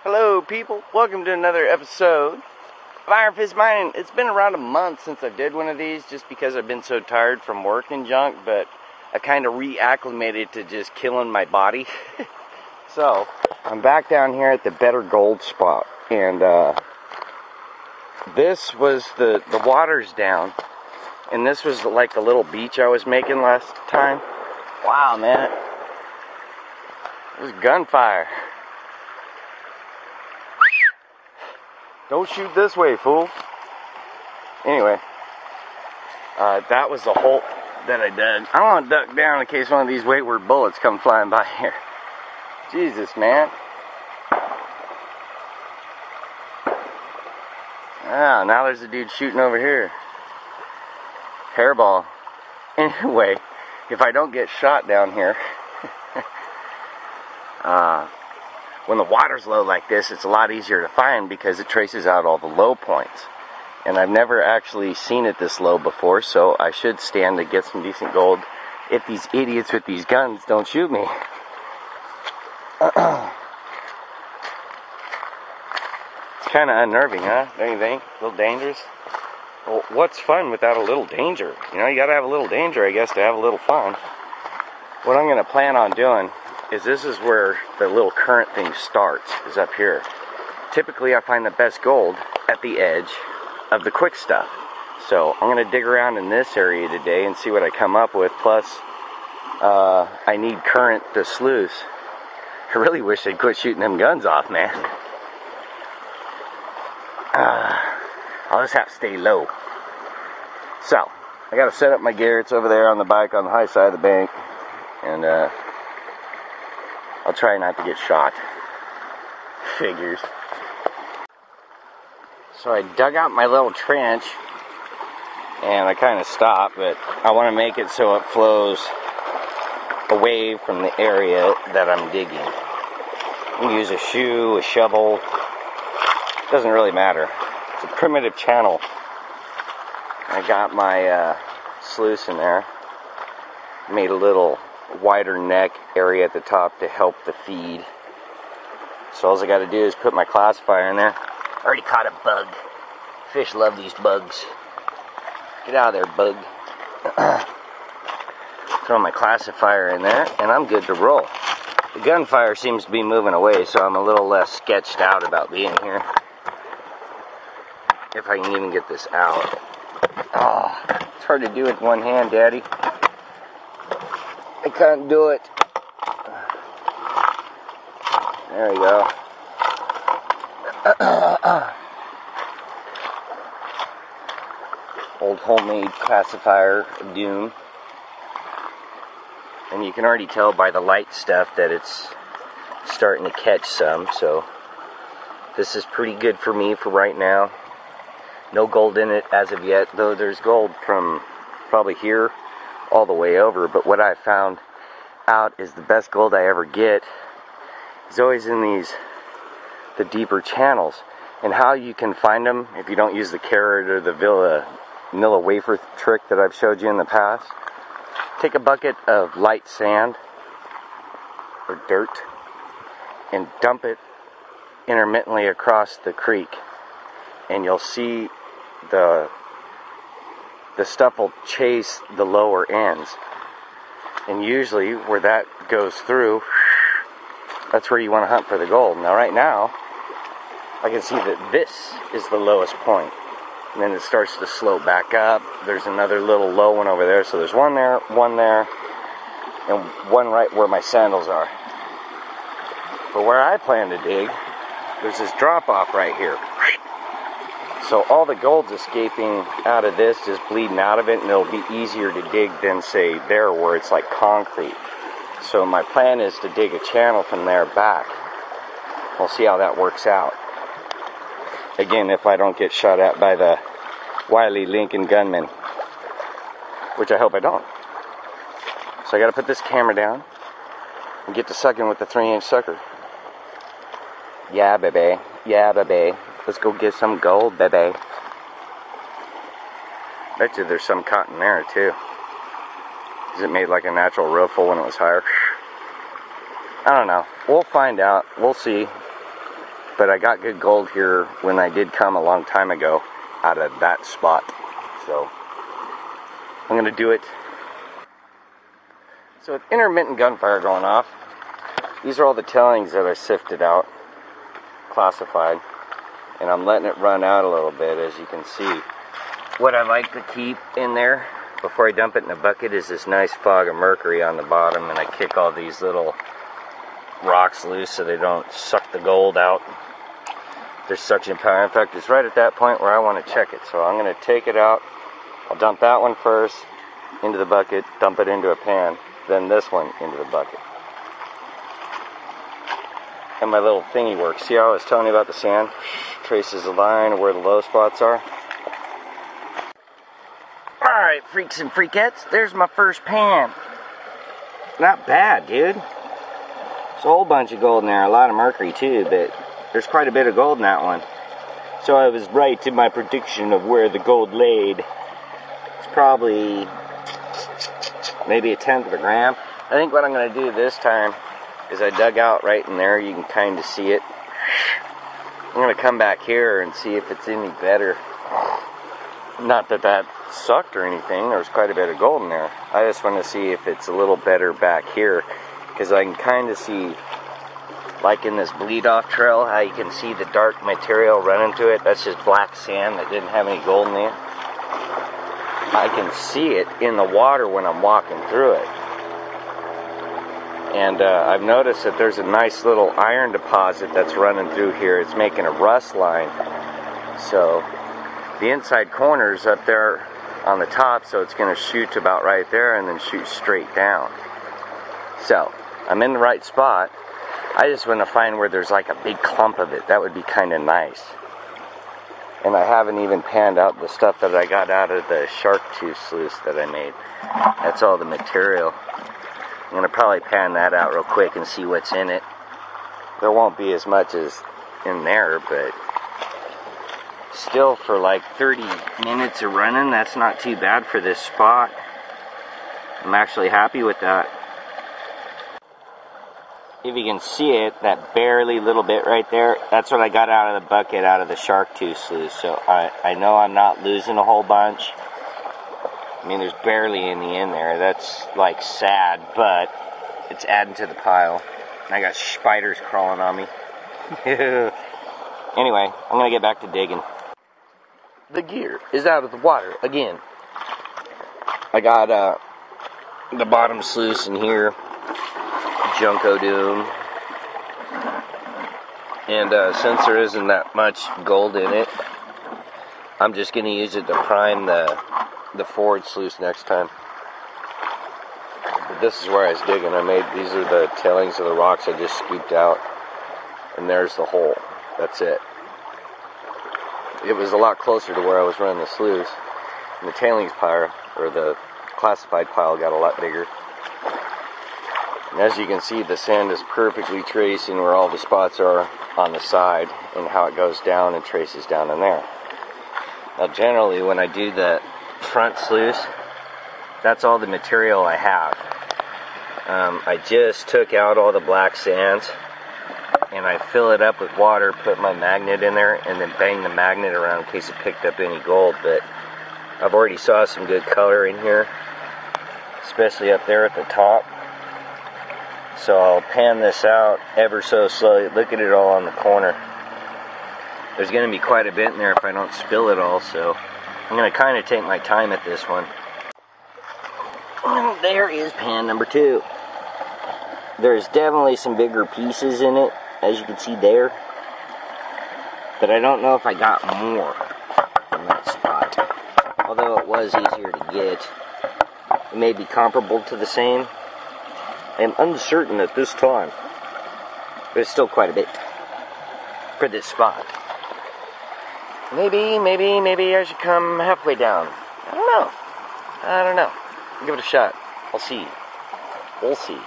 Hello people, welcome to another episode of Iron Fist Mining. It's been around a month since I did one of these just because I've been so tired from work and junk, but I kind of reacclimated to just killing my body. So, I'm back down here at the Better Gold spot, and this was the water's down, and this was like the little beach I was making last time. Wow, man, it was gunfire. Don't shoot this way, fool. Anyway, that was the hole that I dug. I want to duck down in case one of these wayward bullets come flying by here. Jesus, man. Ah, now there's a dude shooting over here. Hairball. Anyway, if I don't get shot down here, when the water's low like this, it's a lot easier to find because it traces out all the low points. And I've never actually seen it this low before, so I should stand to get some decent gold if these idiots with these guns don't shoot me. It's kind of unnerving, huh? Don't you think? A little dangerous? Well, what's fun without a little danger? You know, you gotta have a little danger, I guess, to have a little fun. What I'm gonna plan on doing is this is where the little current thing starts, is up here. Typically I find the best gold at the edge of the quick stuff. So I'm going to dig around in this area today and see what I come up with. Plus, I need current to sluice. I really wish they'd quit shooting them guns off, man. I'll just have to stay low. So, I got to set up my gear. It's over there on the bike on the high side of the bank. And, I'll try not to get shot. Figures. So I dug out my little trench, and I kind of stopped, but I want to make it so it flows away from the area that I'm digging. I can use a shoe, a shovel, doesn't really matter. It's a primitive channel. I got my sluice in there, made a little wider neck area at the top to help the feed. So all I got to do is put my classifier in there. Already caught a bug. Fish love these bugs. Get out of there, bug. Throw my classifier in there, and I'm good to roll. The gunfire seems to be moving away, so I'm a little less sketched out about being here. If I can even get this out. Oh, it's hard to do with one hand, Daddy. I can't do it. There we go. Old homemade classifier of doom. And you can already tell by the light stuff that it's starting to catch some, so this is pretty good for me for right now. No gold in it as of yet, though there's gold from probably here all the way over. But what I found out is the best gold I ever get is always in the deeper channels. And how you can find them if you don't use the carrot or the vanilla wafer trick that I've showed you in the past. Take a bucket of light sand or dirt and dump it intermittently across the creek, and you'll see the stuff will chase the lower ends. And usually where that goes through, that's where you want to hunt for the gold. Now right now, I can see that this is the lowest point. And then it starts to slope back up. There's another little low one over there. So there's one there, and one right where my sandals are. But where I plan to dig, there's this drop off right here. So all the gold's escaping out of this, just bleeding out of it, and it'll be easier to dig than, say, there where it's like concrete. So my plan is to dig a channel from there back. We'll see how that works out. Again, if I don't get shot at by the wily Lincoln gunman, which I hope I don't. So I got to put this camera down and get to sucking with the 3-inch sucker. Yeah, baby. Yeah, baby. Let's go get some gold, baby. Bet you there's some cotton there, too. Is it made like a natural riffle when it was higher? I don't know. We'll find out. We'll see. But I got good gold here when I did come a long time ago out of that spot. So I'm going to do it. So with intermittent gunfire going off, these are all the tailings that I sifted out, classified, and I'm letting it run out a little bit, as you can see. What I like to keep in there before I dump it in a bucket is this nice fog of mercury on the bottom, and I kick all these little rocks loose so they don't suck the gold out. There's suction power. In fact, it's right at that point where I want to check it. So I'm going to take it out. I'll dump that one first into the bucket, dump it into a pan, then this one into the bucket. And my little thingy works. See how I was telling you about the sand? Traces the line of where the low spots are. Alright, freaks and freakettes, there's my first pan. Not bad, dude. There's a whole bunch of gold in there, a lot of mercury too, but there's quite a bit of gold in that one. So I was right in my prediction of where the gold laid. It's probably maybe 1/10 of a gram. I think what I'm going to do this time is I dug out right in there. You can kind of see it. I'm going to come back here and see if it's any better. Not that that sucked or anything. There's quite a bit of gold in there. I just want to see if it's a little better back here, because I can kind of see, like in this bleed off trail, how you can see the dark material running through it. That's just black sand that didn't have any gold in it. I can see it in the water when I'm walking through it. And I've noticed that there's a nice little iron deposit that's running through here. It's making a rust line. So the inside corner's up there on the top, so it's going to shoot about right there and then shoot straight down. So I'm in the right spot. I just want to find where there's like a big clump of it. That would be kind of nice. And I haven't even panned out the stuff that I got out of the shark tooth sluice that I made. That's all the material. I'm going to probably pan that out real quick and see what's in it. There won't be as much as in there, but still for like 30 minutes of running, that's not too bad for this spot. I'm actually happy with that. If you can see it, that barely little bit right there, that's what I got out of the bucket, out of the shark tooth sluice. So I know I'm not losing a whole bunch. I mean, there's barely any in there. That's like sad, but it's adding to the pile. And I got spiders crawling on me. Anyway, I'm going to get back to digging. The gear is out of the water again. I got the bottom sluice in here. Junko Doom. And since there isn't that much gold in it, I'm just going to use it to prime the forward sluice next time. But this is where I was digging. These are the tailings of the rocks I just scooped out. And there's the hole. That's it. It was a lot closer to where I was running the sluice. And the tailings pile, or the classified pile, got a lot bigger. And as you can see, the sand is perfectly tracing where all the spots are on the side and how it goes down and traces down in there. Now generally when I do the front sluice, that's all the material I have. I just took out all the black sands and I fill it up with water, put my magnet in there, and then bang the magnet around in case it picked up any gold. But I've already saw some good color in here, especially up there at the top. So I'll pan this out ever so slowly. Look at it all on the corner. There's going to be quite a bit in there if I don't spill it all, so I'm going to kind of take my time at this one. And there is pan number 2. There's definitely some bigger pieces in it, as you can see there. But I don't know if I got more from that spot. Although it was easier to get. It may be comparable to the same. I am uncertain at this time. But it's still quite a bit for this spot. Maybe I should come halfway down. I don't know. Give it a shot. I'll see. We'll see.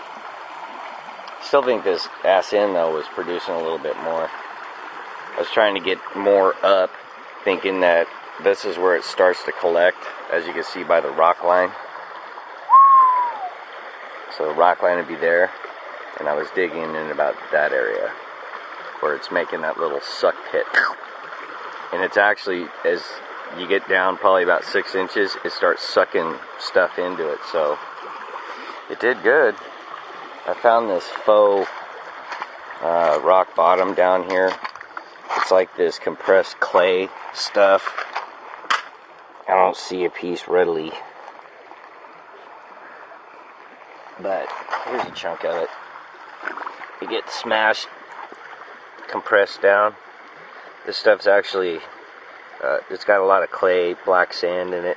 Still think this ass end though was producing a little bit more. I was trying to get more up, thinking that this is where it starts to collect, as you can see by the rock line. So the rock line would be there, and I was digging in about that area. where it's making that little suck pit. And it's actually, as you get down probably about 6 inches, it starts sucking stuff into it. So it did good. I found this faux rock bottom down here. It's like this compressed clay stuff. I don't see a piece readily, but here's a chunk of it. You get smashed, compressed down. This stuff's actually, it's got a lot of clay, black sand in it.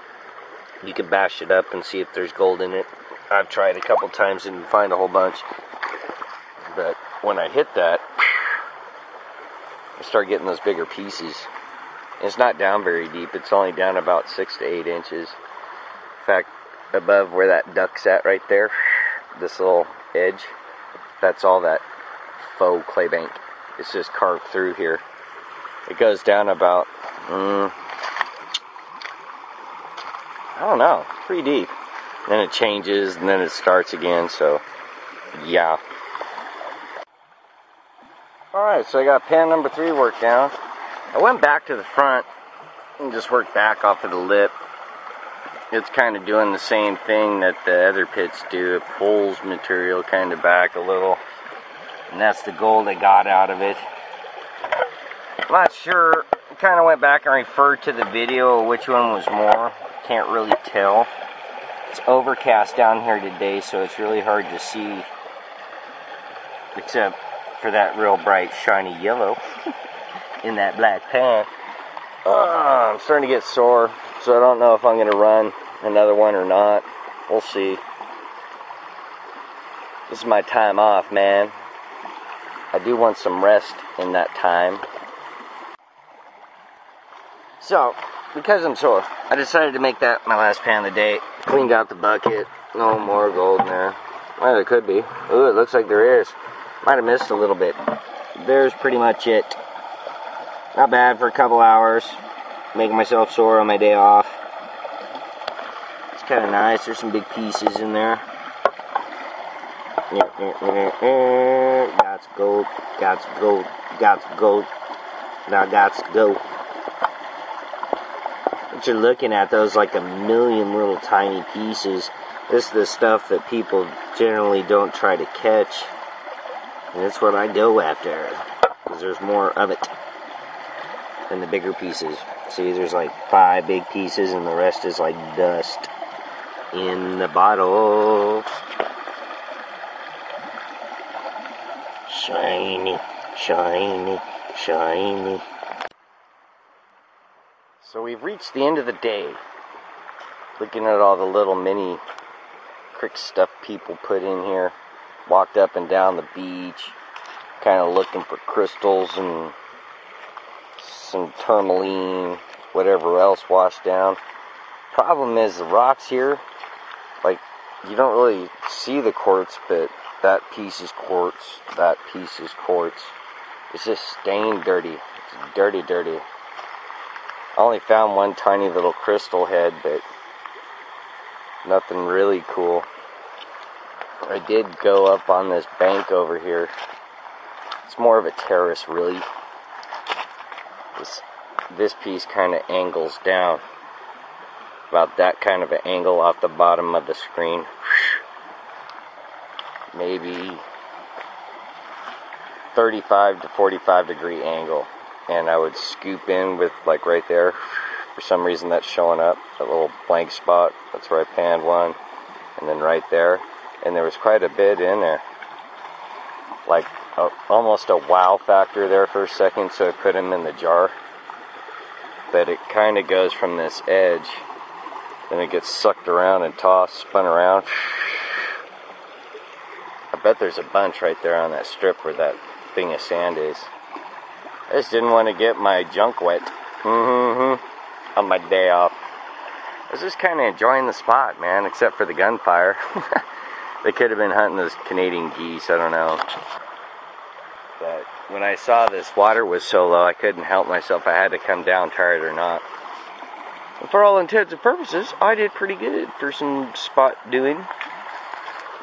You can bash it up and see if there's gold in it. I've tried a couple times and find a whole bunch. But when I hit that, I start getting those bigger pieces. It's not down very deep. It's only down about 6 to 8 inches. In fact, above where that duck's at right there, this little edge, that's all that faux clay bank. It's just carved through here. It goes down about, I don't know, pretty deep. Then it changes, and then it starts again, so, yeah. Alright, so I got pan number 3 worked down. I went back to the front and just worked back off of the lip. It's kind of doing the same thing that the other pits do. It pulls material kind of back a little. And that's the gold I got out of it. I'm not sure. I kind of went back and referred to the video of which one was more. Can't really tell. It's overcast down here today, so it's really hard to see. Except for that real bright, shiny yellow in that black pan. I'm starting to get sore, so I don't know if I'm going to run another one or not. We'll see. This is my time off, man. I do want some rest in that time. So, because I'm sore, I decided to make that my last pan of the day. Cleaned out the bucket. No more gold in there. Well, there could be. Ooh, it looks like there is. Might have missed a little bit. There's pretty much it. Not bad for a couple hours. Making myself sore on my day off. It's kind of nice. There's some big pieces in there. Got gold. Got gold. Got gold. Now got to go. What you're looking at, those like a million little tiny pieces. This is the stuff that people generally don't try to catch. And that's what I go after, because there's more of it than the bigger pieces. See, there's like 5 big pieces, and the rest is like dust in the bottle. Shiny, shiny, shiny. So we've reached the end of the day. Looking at all the little mini crick stuff people put in here. Walked up and down the beach, kind of looking for crystals and some tourmaline, whatever else washed down. Problem is the rocks here, like, you don't really see the quartz, but that piece is quartz, that piece is quartz. It's just stained dirty. It's dirty, dirty. I only found one tiny little crystal head, but nothing really cool. I did go up on this bank over here. It's more of a terrace, really. This piece kind of angles down. About that kind of an angle off the bottom of the screen. Maybe 35 to 45 degree angle. And I would scoop in with, like, right there. For some reason that's showing up. That little blank spot. That's where I panned one. And then right there. And there was quite a bit in there. Like, almost a wow factor there for a second, so I put them in the jar. But it kind of goes from this edge. Then it gets sucked around and tossed, spun around. I bet there's a bunch right there on that strip where that thing of sand is. I just didn't want to get my junk wet. On my day off. I was just kind of enjoying the spot, man, except for the gunfire. They could have been hunting those Canadian geese, I don't know. But when I saw this water was so low, I couldn't help myself. I had to come down, tired or not. And for all intents and purposes, I did pretty good for some spot doing.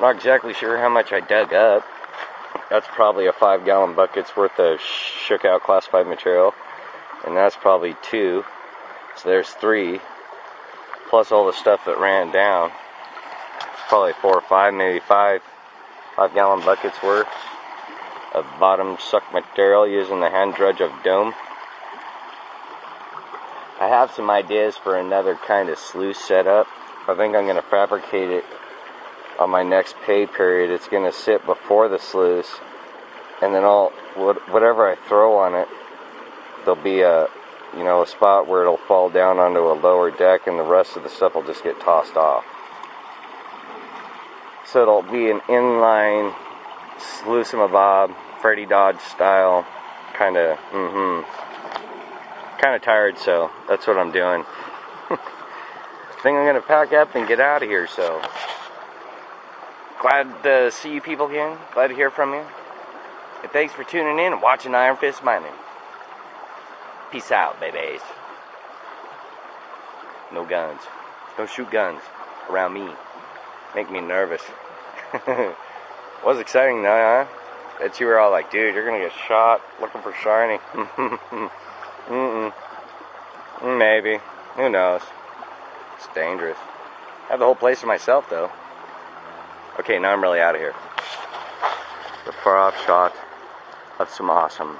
Not exactly sure how much I dug up. That's probably a 5-gallon bucket's worth of shook out classified material. And that's probably 2. So there's 3. Plus all the stuff that ran down. It's probably 4 or 5, maybe 5-gallon buckets worth of bottom suck material using the hand dredge of Dome. I have some ideas for another kind of sluice setup. I think I'm going to fabricate it on my next pay period. It's going to sit before the sluice, and then whatever I throw on it, there'll be a spot where it'll fall down onto a lower deck, and the rest of the stuff will just get tossed off. So it'll be an inline sluice-em-a-bob, Freddy Dodge style, kind of tired, so that's what I'm doing. I think I'm going to pack up and get out of here, so glad to see you people again. Glad to hear from you. And thanks for tuning in and watching Iron Fist Mining. Peace out, babies. No guns. Don't shoot guns around me. Make me nervous. Was exciting though, huh? That you were all like, dude, you're gonna get shot looking for shiny. Maybe. Who knows? It's dangerous. I have the whole place to myself though. Okay, now I'm really out of here. The far off shot of some awesome.